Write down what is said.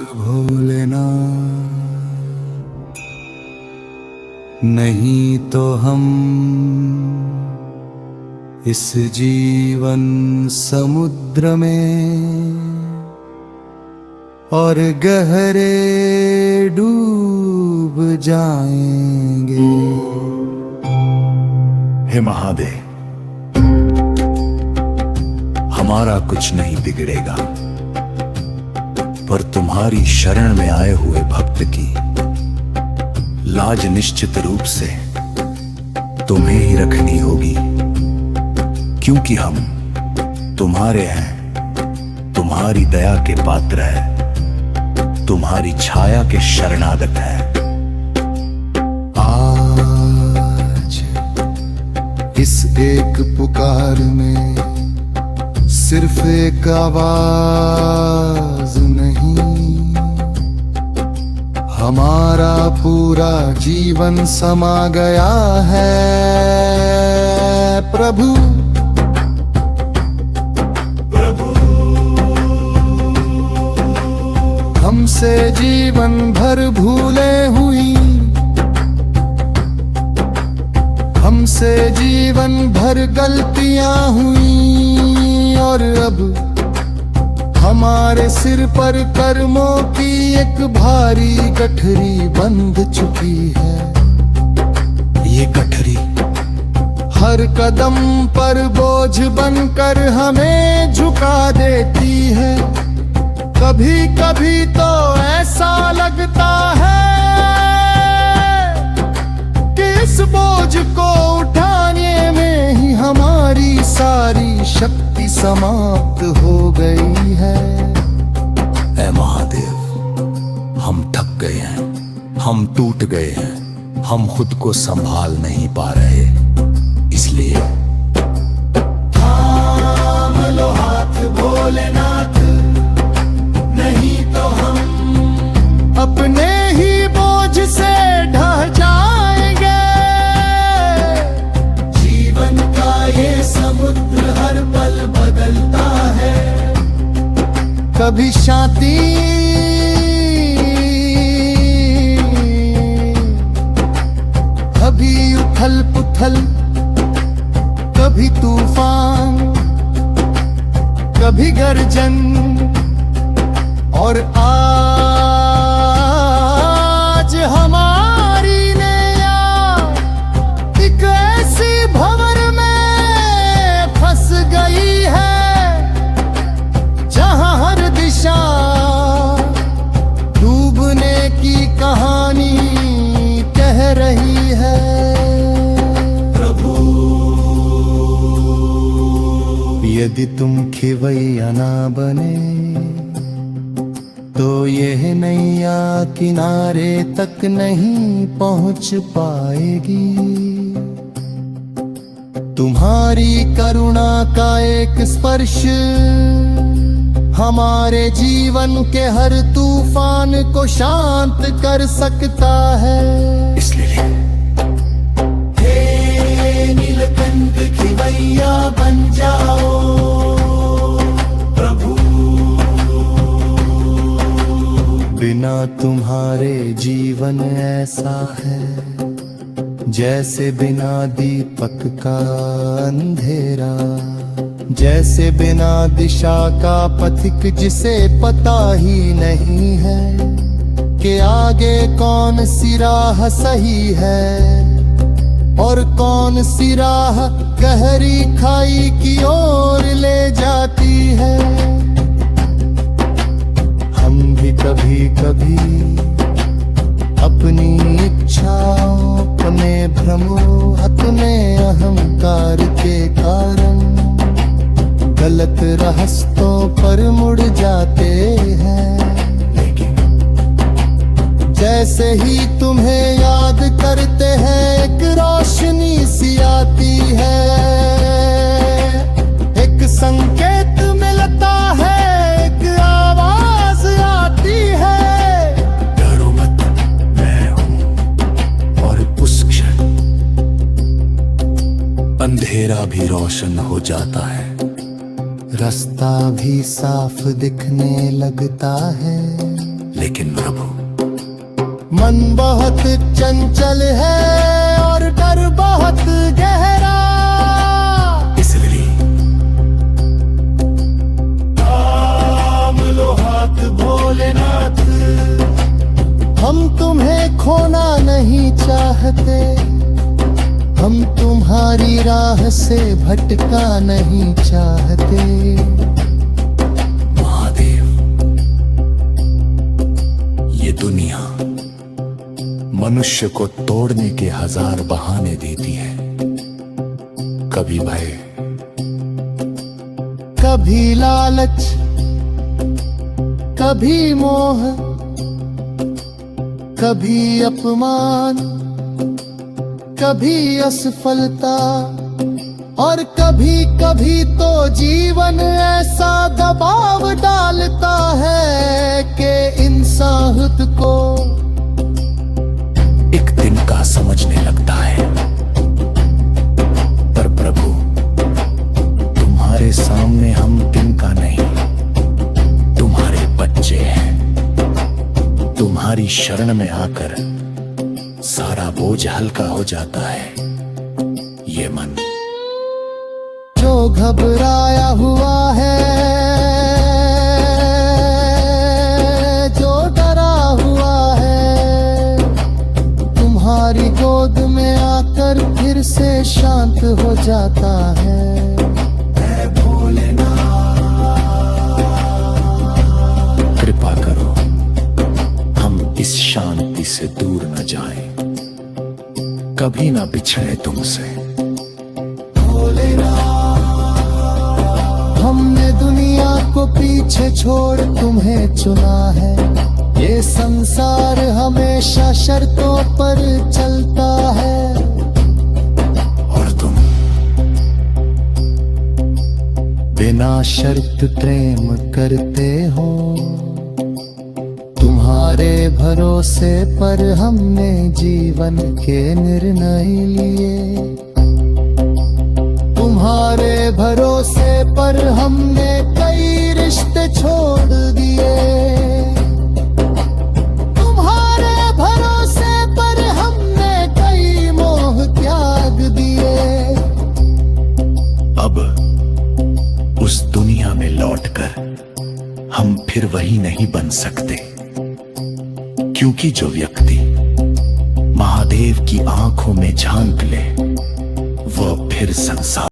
भोलेनाथ, नहीं तो हम इस जीवन समुद्र में और गहरे डूब जाएंगे। हे महादेव, हमारा कुछ नहीं बिगड़ेगा, पर तुम्हारी शरण में आए हुए भक्त की लाज निश्चित रूप से तुम्हें ही रखनी होगी, क्योंकि हम तुम्हारे हैं, तुम्हारी दया के पात्र हैं, तुम्हारी छाया के शरणागत हैं। आज इस एक पुकार में सिर्फ एक आवाज नहीं, हमारा पूरा जीवन समा गया है प्रभु। हमसे जीवन भर भूले हुई, हमसे जीवन भर गलतियां हुई, और अब हमारे सिर पर कर्मों की एक भारी गठरी बंध चुकी है। ये गठरी हर कदम पर बोझ बनकर हमें झुका देती है। कभी कभी तो ऐसा लगता है कि इस बोझ को उठाने में ही हमारी सारी शक्ति समाप्त हो गई है। ऐ महादेव, हम थक गए हैं, हम टूट गए हैं, हम खुद को संभाल नहीं पा रहे, इसलिए थाम लो हाथ भोलेनाथ, नहीं तो हम अपने ही बोझ से ढह जाएंगे। जीवन का ये समुद्र हर पल बदलता है, कभी शांति कभी उथल पुथल, कभी तूफान, कभी गर्जन, और आज हमारी नैया एक ऐसी भंवर में फंस गई है, जहां हर दिशा डूबने की कहानी कह रही है। प्रभु, यदि तुम खिवैया ना बने तो यह नैया किनारे तक नहीं पहुंच पाएगी। तुम्हारी करुणा का एक स्पर्श हमारे जीवन के हर तूफान को शांत कर सकता है। इसलिए हे नीलकंठ खिवैया बन जाओ प्रभु, बिना तुम्हारे जीवन ऐसा है जैसे बिना दीपक का अंधेरा, जैसे बिना दिशा का पथिक जिसे पता ही नहीं है कि आगे कौन सी राह सही है और कौन सी राह गहरी खाई की ओर ले जाती है। हम भी कभी कभी अपनी इच्छाओं अपने भ्रमों अपने अहंकार के कारण गलत रास्तों पर मुड़ जाते हैं। जैसे ही तुम्हें याद करते हैं एक रोशनी सी आती है, एक संकेत मिलता है, एक आवाज आती है, डरो मत, मैं हूं। और उस क्षण अंधेरा भी रोशन हो जाता है, रास्ता भी साफ दिखने लगता है। लेकिन प्रभु, मन बहुत चंचल है और डर बहुत गहरा, इसलिए थाम लो हाथ भोलेनाथ। हम तुम्हें खोना नहीं चाहते, हम तुम्हारी राह से भटका नहीं चाहते। महादेव, ये दुनिया मनुष्य को तोड़ने के 1000 बहाने देती है। कभी भय, कभी लालच, कभी मोह, कभी अपमान, कभी असफलता, और कभी कभी तो जीवन ऐसा दबाव डालता है कि इंसान खुद को एक दिन का समझने लगता है। पर प्रभु, तुम्हारे सामने हम दिन का नहीं, तुम्हारे बच्चे हैं। तुम्हारी शरण में आकर सारा बोझ हल्का हो जाता है। ये मन जो घबराया हुआ है, जो डरा हुआ है, तुम्हारी गोद में आकर फिर से शांत हो जाता है। कृपा करो, हम इस शांति से दूर न जाएं, कभी ना बिछड़े तुमसे। हमने दुनिया को पीछे छोड़ तुम्हें चुना है। ये संसार हमेशा शर्तों पर चलता है, और तुम बिना शर्त प्रेम करते हो। तुम्हारे भरोसे पर हमने जीवन के निर्णय लिए। तुम्हारे भरोसे पर हमने कई रिश्ते छोड़ दिए। तुम्हारे भरोसे पर हमने कई मोह त्याग दिए। अब उस दुनिया में लौटकर हम फिर वही नहीं बन सकते, क्योंकि जो व्यक्ति महादेव की आंखों में झांक ले, वो फिर संसार